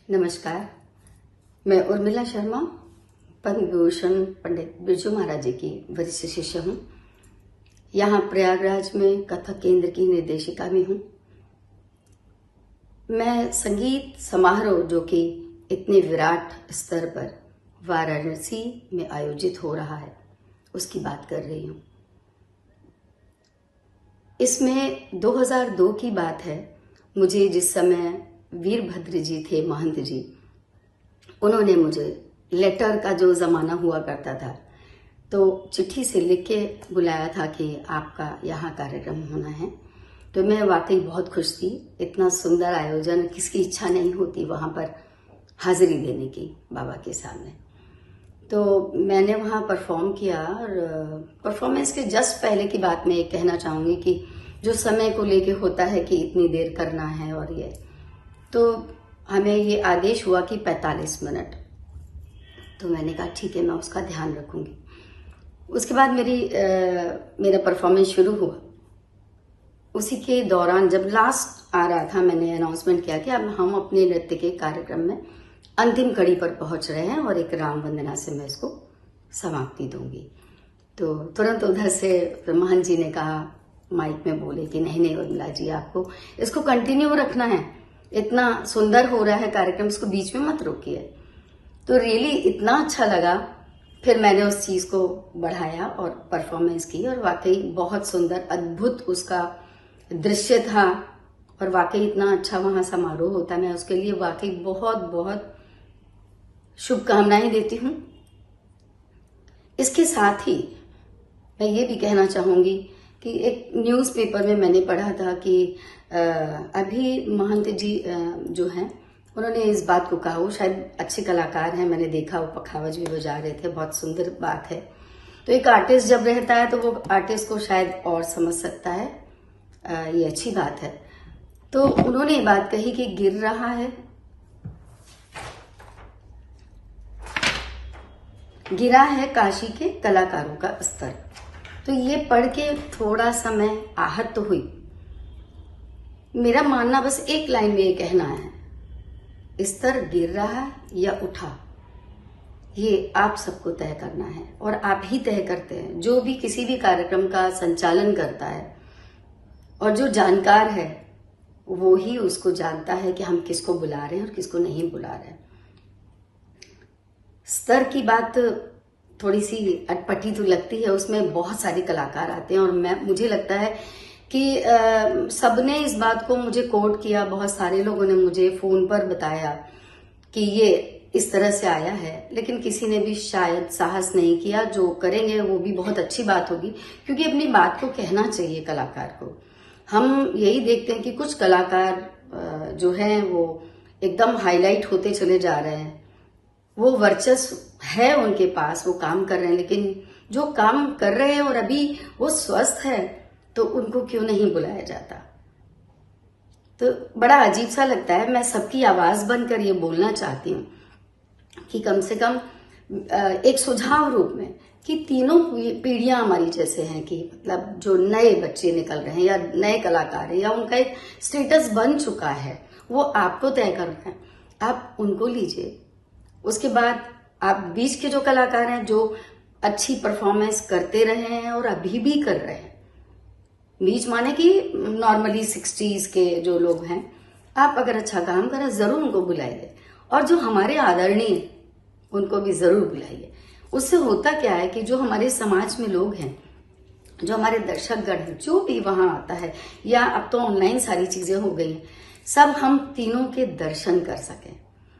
नमस्कार, मैं उर्मिला शर्मा, पद्म विभूषण पंडित बिरजू महाराज जी की वरिष्ठ शिष्य हूँ। यहाँ प्रयागराज में कथक केंद्र की निर्देशिका भी हूँ। मैं संगीत समारोह जो कि इतने विराट स्तर पर वाराणसी में आयोजित हो रहा है, उसकी बात कर रही हूँ। इसमें 2002 की बात है। मुझे जिस समय वीरभद्र जी थे, महंत जी, उन्होंने मुझे लेटर का जो ज़माना हुआ करता था, तो चिट्ठी से लिख के बुलाया था कि आपका यहाँ कार्यक्रम होना है। तो मैं वाकई बहुत खुश थी। इतना सुंदर आयोजन, किसकी इच्छा नहीं होती वहाँ पर हाजिरी देने की बाबा के सामने। तो मैंने वहाँ परफॉर्म किया और परफॉर्मेंस के जस्ट पहले की बात मैं ये कहना चाहूँगी कि जो समय को लेके होता है कि इतनी देर करना है, और ये तो हमें ये आदेश हुआ कि 45 मिनट। तो मैंने कहा ठीक है, मैं उसका ध्यान रखूँगी। उसके बाद मेरा परफॉर्मेंस शुरू हुआ। उसी के दौरान जब लास्ट आ रहा था, मैंने अनाउंसमेंट किया कि अब हम अपने नृत्य के कार्यक्रम में अंतिम कड़ी पर पहुंच रहे हैं और एक राम वंदना से मैं इसको समाप्ति दूंगी। तो तुरंत उधर से महंत जी ने कहा, माइक में बोले कि नहीं उर्मिला जी, आपको इसको कंटिन्यू रखना है, इतना सुंदर हो रहा है कार्यक्रम, इसको बीच में मत रोकिए। तो रियली इतना अच्छा लगा। फिर मैंने उस चीज को बढ़ाया और परफॉर्मेंस की, और वाकई बहुत सुंदर अद्भुत उसका दृश्य था, और वाकई इतना अच्छा वहां समारोह होता। मैं उसके लिए वाकई बहुत बहुत शुभकामनाएं देती हूँ। इसके साथ ही मैं ये भी कहना चाहूंगी कि एक न्यूज़पेपर में मैंने पढ़ा था कि अभी महंत जी जो हैं, उन्होंने इस बात को कहा, वो शायद अच्छे कलाकार हैं, मैंने देखा वो पखावज भी बजा रहे थे, बहुत सुंदर बात है। तो एक आर्टिस्ट जब रहता है तो वो आर्टिस्ट को शायद और समझ सकता है, ये अच्छी बात है। तो उन्होंने ये बात कही कि गिर रहा है, गिरा है काशी के कलाकारों का स्तर। तो ये पढ़ के थोड़ा सा मैं आहत तो हुई। मेरा मानना बस एक लाइन में ये कहना है, स्तर गिर रहा है या उठा, ये आप सबको तय करना है, और आप ही तय करते हैं। जो भी किसी भी कार्यक्रम का संचालन करता है, और जो जानकार है वो ही उसको जानता है कि हम किसको बुला रहे हैं और किसको नहीं बुला रहे हैं। स्तर की बात थोड़ी सी अटपटी तो लगती है, उसमें बहुत सारे कलाकार आते हैं, और मुझे लगता है कि सबने इस बात को मुझे कोट किया। बहुत सारे लोगों ने मुझे फोन पर बताया कि ये इस तरह से आया है, लेकिन किसी ने भी शायद साहस नहीं किया। जो करेंगे वो भी बहुत अच्छी बात होगी, क्योंकि अपनी बात को कहना चाहिए कलाकार को। हम यही देखते हैं कि कुछ कलाकार जो हैं वो एकदम हाईलाइट होते चले जा रहे हैं, वो वर्चस्व है उनके पास, वो काम कर रहे हैं, लेकिन जो काम कर रहे हैं और अभी वो स्वस्थ है, तो उनको क्यों नहीं बुलाया जाता। तो बड़ा अजीब सा लगता है। मैं सबकी आवाज बनकर ये बोलना चाहती हूँ कि कम से कम एक सुझाव रूप में कि तीनों पीढ़ियां हमारी जैसे हैं, कि मतलब जो नए बच्चे निकल रहे हैं या नए कलाकार हैं या उनका एक स्टेटस बन चुका है, वो आपको तय करना है, आप उनको लीजिए। उसके बाद आप बीच के जो कलाकार हैं, जो अच्छी परफॉर्मेंस करते रहे हैं और अभी भी कर रहे हैं, बीच माने कि नॉर्मली 60s के जो लोग हैं, आप अगर अच्छा काम करें जरूर उनको बुलाइए, और जो हमारे आदरणीय उनको भी जरूर बुलाइए। उससे होता क्या है कि जो हमारे समाज में लोग हैं, जो हमारे दर्शकगण हैं, जो भी वहां आता है, या अब तो ऑनलाइन सारी चीजें हो गई हैं, सब हम तीनों के दर्शन कर सकें।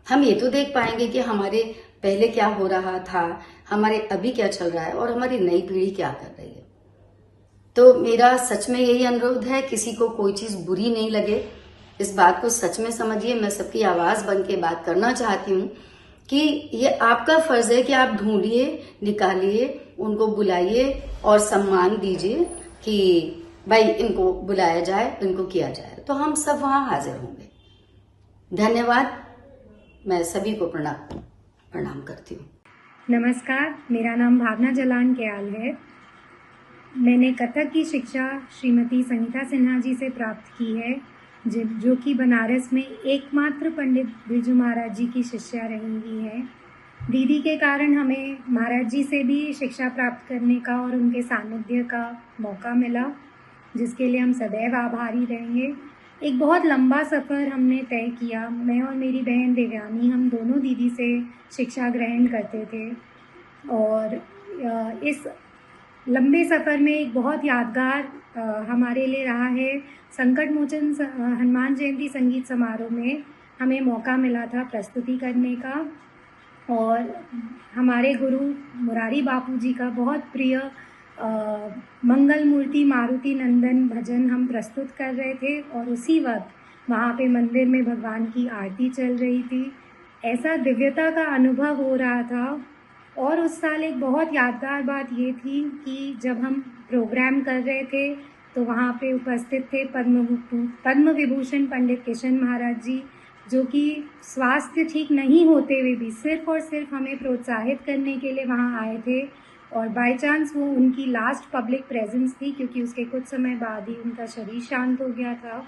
हम ये तो देख पाएंगे कि हमारे पहले क्या हो रहा था, हमारे अभी क्या चल रहा है, और हमारी नई पीढ़ी क्या कर रही है। तो मेरा सच में यही अनुरोध है, किसी को कोई चीज बुरी नहीं लगे, इस बात को सच में समझिए। मैं सबकी आवाज बन के बात करना चाहती हूँ कि ये आपका फर्ज है कि आप ढूंढिए, निकालिए, उनको बुलाइए और सम्मान दीजिए कि भाई इनको बुलाया जाए, इनको किया जाए, तो हम सब वहां हाजिर होंगे। धन्यवाद। मैं सभी को प्रणाम करती हूँ। नमस्कार, मेरा नाम भावना जलान क्याल है। मैंने कथक की शिक्षा श्रीमती संगीता सिन्हा जी से प्राप्त की है। जो कि बनारस में एकमात्र पंडित बिरजू महाराज जी की शिष्या रही हुई है। दीदी के कारण हमें महाराज जी से भी शिक्षा प्राप्त करने का और उनके सानिध्य का मौका मिला, जिसके लिए हम सदैव आभारी रहेंगे। एक बहुत लंबा सफ़र हमने तय किया। मैं और मेरी बहन देवयानी, हम दोनों दीदी से शिक्षा ग्रहण करते थे और इस लंबे सफ़र में एक बहुत यादगार हमारे लिए रहा है। संकट मोचन हनुमान जयंती संगीत समारोह में हमें मौका मिला था प्रस्तुति करने का और हमारे गुरु मुरारी बापू जी का बहुत प्रिय मंगल मूर्ति मारुति नंदन भजन हम प्रस्तुत कर रहे थे और उसी वक्त वहाँ पे मंदिर में भगवान की आरती चल रही थी। ऐसा दिव्यता का अनुभव हो रहा था। और उस साल एक बहुत यादगार बात ये थी कि जब हम प्रोग्राम कर रहे थे तो वहाँ पे उपस्थित थे पद्म विभूषण पंडित किशन महाराज जी, जो कि स्वास्थ्य ठीक नहीं होते हुए भी सिर्फ और सिर्फ हमें प्रोत्साहित करने के लिए वहाँ आए थे। और बाय चांस वो उनकी लास्ट पब्लिक प्रेजेंस थी, क्योंकि उसके कुछ समय बाद ही उनका शरीर शांत हो गया था।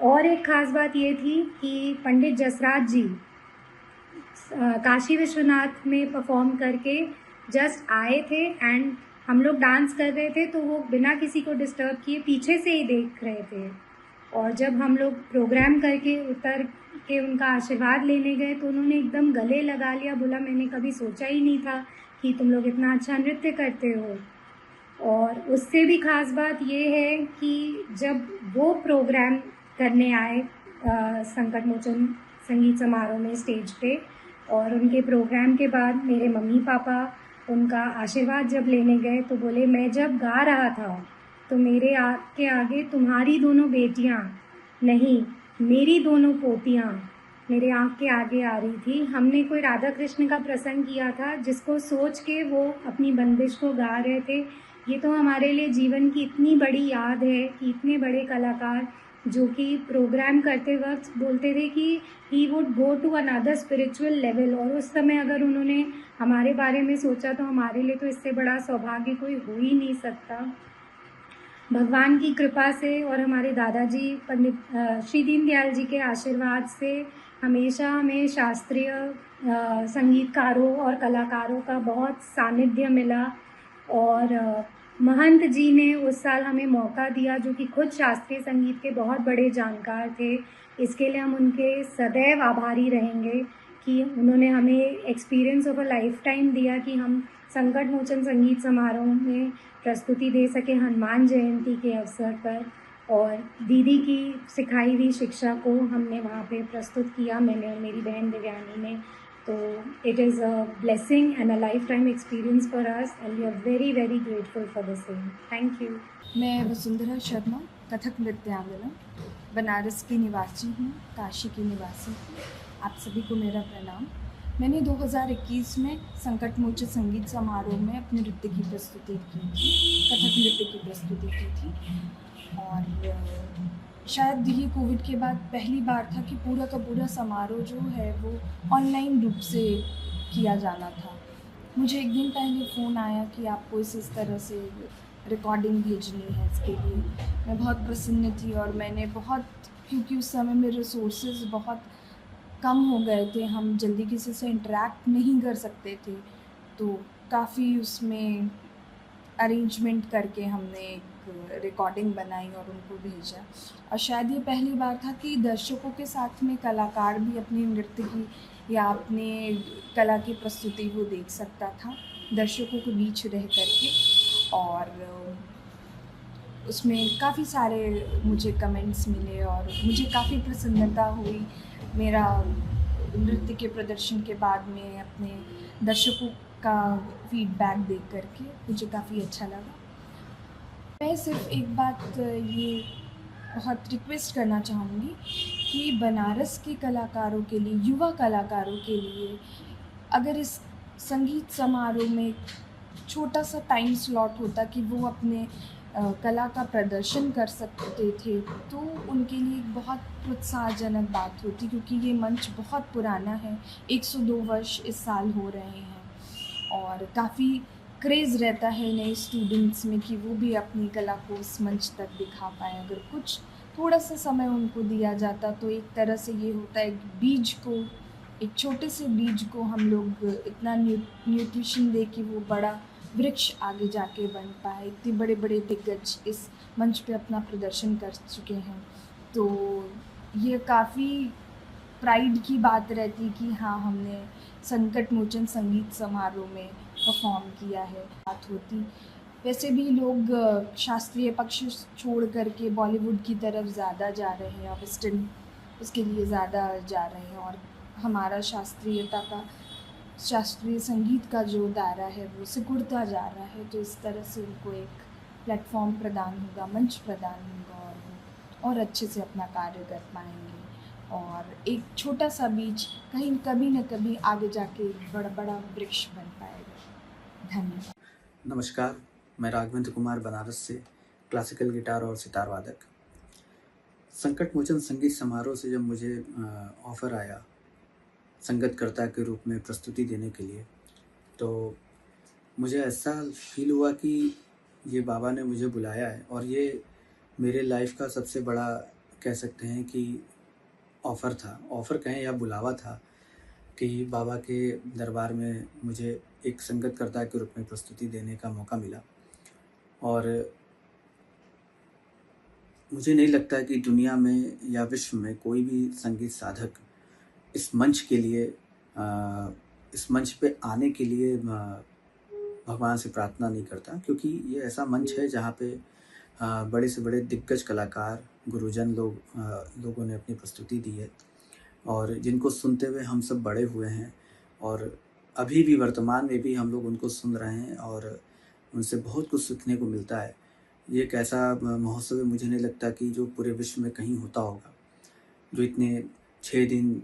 और एक ख़ास बात ये थी कि पंडित जसराज जी काशी विश्वनाथ में परफॉर्म करके जस्ट आए थे एंड हम लोग डांस कर रहे थे तो वो बिना किसी को डिस्टर्ब किए पीछे से ही देख रहे थे। और जब हम लोग प्रोग्राम करके उतर के उनका आशीर्वाद लेने गए तो उन्होंने एकदम गले लगा लिया, बोला मैंने कभी सोचा ही नहीं था कि तुम लोग इतना अच्छा नृत्य करते हो। और उससे भी ख़ास बात ये है कि जब वो प्रोग्राम करने आए संकट मोचन संगीत समारोह में स्टेज पे, और उनके प्रोग्राम के बाद मेरे मम्मी पापा उनका आशीर्वाद जब लेने गए तो बोले मैं जब गा रहा था तो मेरे आँख के आगे तुम्हारी दोनों बेटियाँ नहीं, मेरी दोनों पोतियाँ मेरे आँख के आगे आ रही थी। हमने कोई राधा कृष्ण का प्रसंग किया था जिसको सोच के वो अपनी बंदिश को गा रहे थे। ये तो हमारे लिए जीवन की इतनी बड़ी याद है कि इतने बड़े कलाकार जो कि प्रोग्राम करते वक्त बोलते थे कि he would go to another spiritual level, और उस समय अगर उन्होंने हमारे बारे में सोचा तो हमारे लिए तो इससे बड़ा सौभाग्य कोई हो ही नहीं सकता। भगवान की कृपा से और हमारे दादाजी पंडित श्री दीनदयाल जी के आशीर्वाद से हमेशा हमें शास्त्रीय संगीतकारों और कलाकारों का बहुत सानिध्य मिला। और महंत जी ने उस साल हमें मौका दिया, जो कि खुद शास्त्रीय संगीत के बहुत बड़े जानकार थे। इसके लिए हम उनके सदैव आभारी रहेंगे कि उन्होंने हमें experience of a life time दिया कि हम संकट मोचन संगीत समारोह में प्रस्तुति दे सके हनुमान जयंती के अवसर पर। और दीदी की सिखाई हुई शिक्षा को हमने वहाँ पे प्रस्तुत किया, मैंने और मेरी बहन देवयानी ने। तो it is a blessing and a lifetime experience for us and we are very very grateful for the same. Thank you. मैं वसुंधरा शर्मा, कथक नृत्यांगना, बनारस की निवासी हूँ, काशी की निवासी हूँ। आप सभी को मेरा प्रणाम। मैंने 2021 में संकट मोचन संगीत समारोह में अपने नृत्य की प्रस्तुति की थी, कथक नृत्य की प्रस्तुति की थी। और शायद ये कोविड के बाद पहली बार था कि पूरा का पूरा समारोह जो है वो ऑनलाइन रूप से किया जाना था। मुझे एक दिन पहले फ़ोन आया कि आपको इस तरह से रिकॉर्डिंग भेजनी है। इसके लिए मैं बहुत प्रसन्न थी और मैंने बहुत, क्योंकि उस समय मेरे रिसोर्सेज बहुत कम हो गए थे, हम जल्दी किसी से इंटरेक्ट नहीं कर सकते थे, तो काफ़ी उसमें अरेंजमेंट करके हमने एक रिकॉर्डिंग बनाई और उनको भेजा। और शायद ये पहली बार था कि दर्शकों के साथ में कलाकार भी अपने नृत्य की या अपने कला की प्रस्तुति वो देख सकता था दर्शकों के बीच रह करके। और उसमें काफ़ी सारे मुझे कमेंट्स मिले और मुझे काफ़ी प्रसन्नता हुई। मेरा नृत्य के प्रदर्शन के बाद में अपने दर्शकों का फीडबैक देख करके मुझे काफ़ी अच्छा लगा। मैं सिर्फ एक बात ये बहुत रिक्वेस्ट करना चाहूँगी कि बनारस के कलाकारों के लिए, युवा कलाकारों के लिए, अगर इस संगीत समारोह में छोटा सा टाइम स्लॉट होता कि वो अपने कला का प्रदर्शन कर सकते थे तो उनके लिए एक बहुत प्रोत्साहजनक बात होती, क्योंकि ये मंच बहुत पुराना है, 102 वर्ष इस साल हो रहे हैं और काफ़ी क्रेज़ रहता है नए स्टूडेंट्स में कि वो भी अपनी कला को उस मंच तक दिखा पाए। अगर कुछ थोड़ा सा समय उनको दिया जाता तो एक तरह से ये होता है बीज को, एक छोटे से बीज को हम लोग इतना न्यूट्रिशन दे कि वो बड़ा वृक्ष आगे जाके बन पाए। इतने बड़े बड़े दिग्गज इस मंच पे अपना प्रदर्शन कर चुके हैं, तो ये काफ़ी प्राइड की बात रहती कि हाँ हमने संकट मोचन संगीत समारोह में परफॉर्म किया है। बात होती वैसे भी लोग शास्त्रीय पक्ष छोड़ करके बॉलीवुड की तरफ ज़्यादा जा रहे हैं, और वेस्टर्न उसके लिए ज़्यादा जा रहे हैं, और हमारा शास्त्रीय संगीत का जो दायरा है वो सिकुड़ता जा रहा है। तो इस तरह से उनको एक प्लेटफॉर्म प्रदान होगा, मंच प्रदान होगा, और वो और अच्छे से अपना कार्य कर पाएंगे, और एक छोटा सा बीज कहीं कभी न कभी आगे जाके बड़ा बड़ा वृक्ष बन पाएगा। धन्यवाद। नमस्कार, मैं राघवेंद्र कुमार बनारस से, क्लासिकल गिटार और सितार वादक। संकट मोचन संगीत समारोह से जब मुझे ऑफ़र आया संगतकर्ता के रूप में प्रस्तुति देने के लिए, तो मुझे ऐसा फील हुआ कि ये बाबा ने मुझे बुलाया है, और ये मेरे लाइफ का सबसे बड़ा कह सकते हैं कि ऑफ़र कहें या बुलावा था कि बाबा के दरबार में मुझे एक संगतकर्ता के रूप में प्रस्तुति देने का मौका मिला। और मुझे नहीं लगता कि दुनिया में या विश्व में कोई भी संगीत साधक इस मंच के लिए इस मंच पे आने के लिए भगवान से प्रार्थना नहीं करता, क्योंकि ये ऐसा मंच है जहाँ पे बड़े से बड़े दिग्गज कलाकार, गुरुजन लोगों ने अपनी प्रस्तुति दी है, और जिनको सुनते हुए हम सब बड़े हुए हैं, और अभी भी वर्तमान में भी हम लोग उनको सुन रहे हैं और उनसे बहुत कुछ सीखने को मिलता है। ये एक ऐसा महोत्सव है, मुझे नहीं लगता कि जो पूरे विश्व में कहीं होता होगा, जो इतने 6 दिन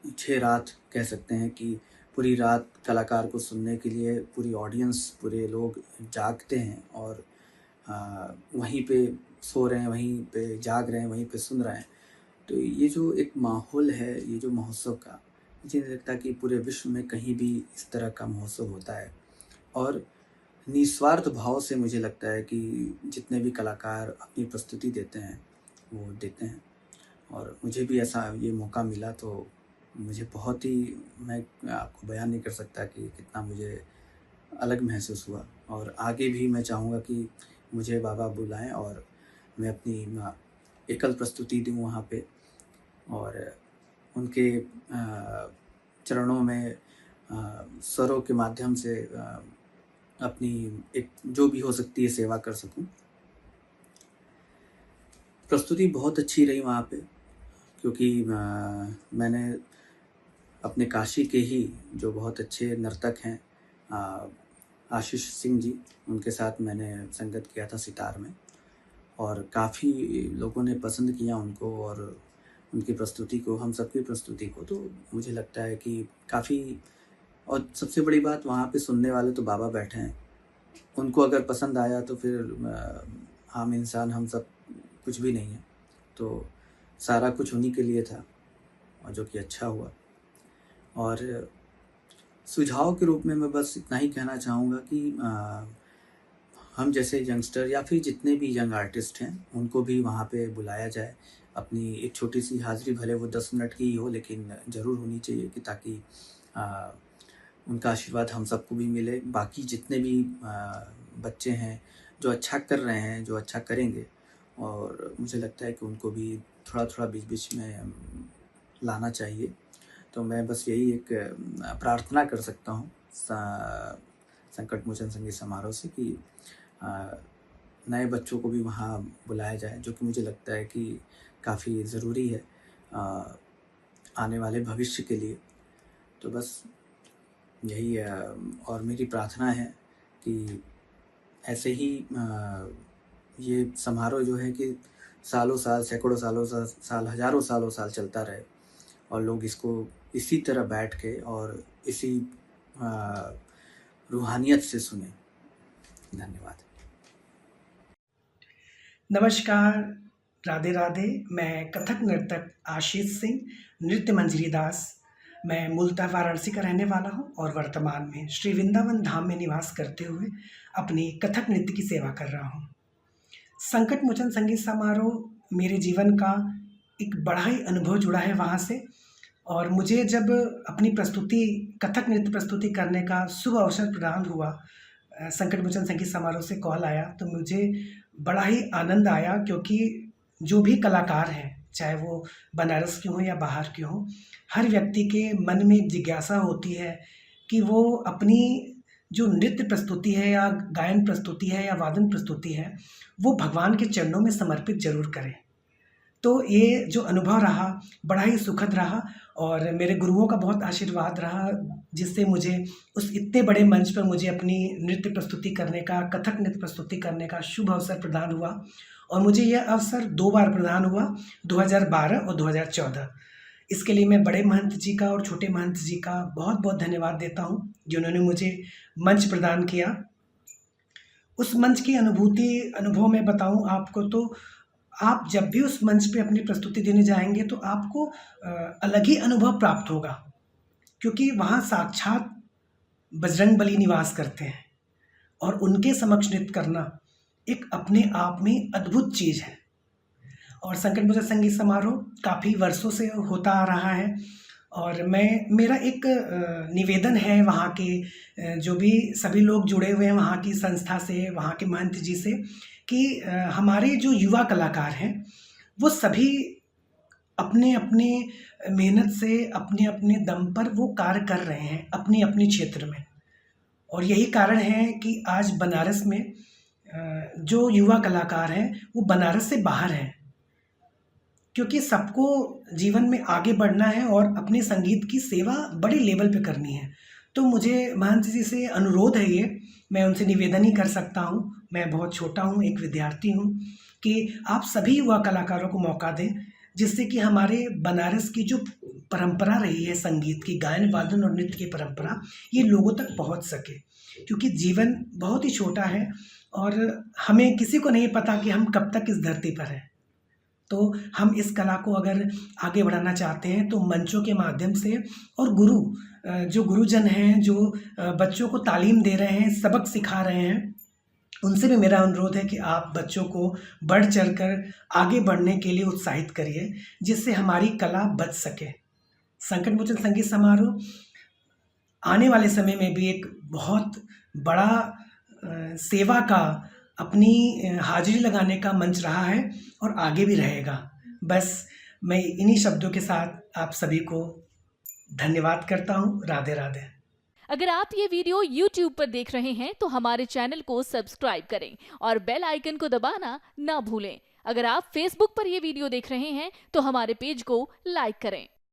6 रात कह सकते हैं कि पूरी रात कलाकार को सुनने के लिए पूरी ऑडियंस, पूरे लोग जागते हैं और वहीं पे सो रहे हैं, वहीं पे जाग रहे हैं, वहीं पे सुन रहे हैं। तो ये जो एक माहौल है, ये जो महोत्सव का, मुझे नहीं लगता कि पूरे विश्व में कहीं भी इस तरह का महोत्सव होता है। और निस्वार्थ भाव से मुझे लगता है कि जितने भी कलाकार अपनी प्रस्तुति देते हैं वो देते हैं, और मुझे भी ऐसा ये मौका मिला तो मुझे बहुत ही, मैं आपको बयान नहीं कर सकता कि कितना मुझे अलग महसूस हुआ। और आगे भी मैं चाहूँगा कि मुझे बाबा बुलाएं और मैं अपनी एकल प्रस्तुति दूँ वहाँ पे, और उनके चरणों में स्वरों के माध्यम से अपनी एक जो भी हो सकती है सेवा कर सकूं। प्रस्तुति बहुत अच्छी रही वहाँ पे, क्योंकि मैंने अपने काशी के ही जो बहुत अच्छे नर्तक हैं आशीष सिंह जी, उनके साथ मैंने संगत किया था सितार में, और काफ़ी लोगों ने पसंद किया उनको और उनकी प्रस्तुति को, हम सबकी प्रस्तुति को। तो मुझे लगता है कि काफ़ी, और सबसे बड़ी बात वहाँ पे सुनने वाले तो बाबा बैठे हैं, उनको अगर पसंद आया तो फिर आम इंसान हम सब कुछ भी नहीं है। तो सारा कुछ उन्हीं के लिए था, और जो कि अच्छा हुआ। और सुझाव के रूप में मैं बस इतना ही कहना चाहूँगा कि हम जैसे यंगस्टर या फिर जितने भी यंग आर्टिस्ट हैं उनको भी वहाँ पे बुलाया जाए। अपनी एक छोटी सी हाज़िरी, भले वो 10 मिनट की ही हो, लेकिन ज़रूर होनी चाहिए कि ताकि उनका आशीर्वाद हम सबको भी मिले। बाकी जितने भी बच्चे हैं जो अच्छा कर रहे हैं, जो अच्छा करेंगे, और मुझे लगता है कि उनको भी थोड़ा थोड़ा बीच बीच में लाना चाहिए। तो मैं बस यही एक प्रार्थना कर सकता हूँ संकट मोचन संगीत समारोह से कि नए बच्चों को भी वहाँ बुलाया जाए, जो कि मुझे लगता है कि काफ़ी ज़रूरी है आने वाले भविष्य के लिए। तो बस यही और मेरी प्रार्थना है कि ऐसे ही ये समारोह जो है कि सालों साल, सैकड़ों सालों साल, हज़ारों सालों साल चलता रहे, और लोग इसको इसी तरह बैठ के और इसी रूहानियत से सुने। धन्यवाद। नमस्कार, राधे राधे। मैं कथक नर्तक आशीष सिंह, नृत्य मंजरी दास। मैं मूलतः वाराणसी का रहने वाला हूं और वर्तमान में श्री वृंदावन धाम में निवास करते हुए अपनी कथक नृत्य की सेवा कर रहा हूं। संकट मोचन संगीत समारोह मेरे जीवन का एक बड़ा ही अनुभव जुड़ा है वहाँ से। और मुझे जब अपनी प्रस्तुति, कथक नृत्य प्रस्तुति करने का शुभ अवसर प्रदान हुआ, संकट मोचन संगीत समारोह से कॉल आया, तो मुझे बड़ा ही आनंद आया, क्योंकि जो भी कलाकार हैं, चाहे वो बनारस के हों या बाहर के हों, हर व्यक्ति के मन में एक जिज्ञासा होती है कि वो अपनी जो नृत्य प्रस्तुति है या गायन प्रस्तुति है या वादन प्रस्तुति है, वो भगवान के चरणों में समर्पित जरूर करें। तो ये जो अनुभव रहा बड़ा ही सुखद रहा, और मेरे गुरुओं का बहुत आशीर्वाद रहा, जिससे मुझे उस इतने बड़े मंच पर मुझे अपनी नृत्य प्रस्तुति करने का, कथक नृत्य प्रस्तुति करने का शुभ अवसर प्रदान हुआ। और मुझे यह अवसर 2 बार प्रदान हुआ, 2012 और 2014। इसके लिए मैं बड़े महंत जी का और छोटे महंत जी का बहुत बहुत धन्यवाद देता हूँ, जिन्होंने मुझे मंच प्रदान किया। उस मंच की अनुभव में बताऊँ आपको, तो आप जब भी उस मंच पे अपनी प्रस्तुति देने जाएंगे तो आपको अलग ही अनुभव प्राप्त होगा, क्योंकि वहाँ साक्षात बजरंगबली निवास करते हैं, और उनके समक्ष नृत्य करना एक अपने आप में अद्भुत चीज़ है। और संकट मोचन संगीत समारोह काफ़ी वर्षों से होता आ रहा है, और मेरा एक निवेदन है वहाँ के जो भी सभी लोग जुड़े हुए हैं वहाँ की संस्था से, वहाँ के महंत जी से, कि हमारे जो युवा कलाकार हैं वो सभी अपने अपने मेहनत से, अपने अपने दम पर वो कार्य कर रहे हैं अपने अपने क्षेत्र में। और यही कारण है कि आज बनारस में जो युवा कलाकार हैं वो बनारस से बाहर हैं, क्योंकि सबको जीवन में आगे बढ़ना है और अपने संगीत की सेवा बड़े लेवल पे करनी है। तो मुझे महंत जी से अनुरोध है, ये मैं उनसे निवेदन ही कर सकता हूँ, मैं बहुत छोटा हूँ, एक विद्यार्थी हूँ, कि आप सभी युवा कलाकारों को मौका दें, जिससे कि हमारे बनारस की जो परंपरा रही है संगीत की, गायन वादन और नृत्य की परंपरा, ये लोगों तक पहुँच सके। क्योंकि जीवन बहुत ही छोटा है और हमें किसी को नहीं पता कि हम कब तक इस धरती पर हैं। तो हम इस कला को अगर आगे बढ़ाना चाहते हैं तो मंचों के माध्यम से, और जो गुरुजन हैं, जो बच्चों को तालीम दे रहे हैं, सबक सिखा रहे हैं, उनसे भी मेरा अनुरोध है कि आप बच्चों को बढ़ चढ़कर आगे बढ़ने के लिए उत्साहित करिए, जिससे हमारी कला बच सके। संकट मोचन संगीत समारोह आने वाले समय में भी एक बहुत बड़ा सेवा का, अपनी हाजिरी लगाने का मंच रहा है और आगे भी रहेगा। बस मैं इन्हीं शब्दों के साथ आप सभी को धन्यवाद करता हूँ। राधे राधे। अगर आप ये वीडियो YouTube पर देख रहे हैं तो हमारे चैनल को सब्सक्राइब करें और बेल आइकन को दबाना ना भूलें। अगर आप Facebook पर ये वीडियो देख रहे हैं तो हमारे पेज को लाइक करें।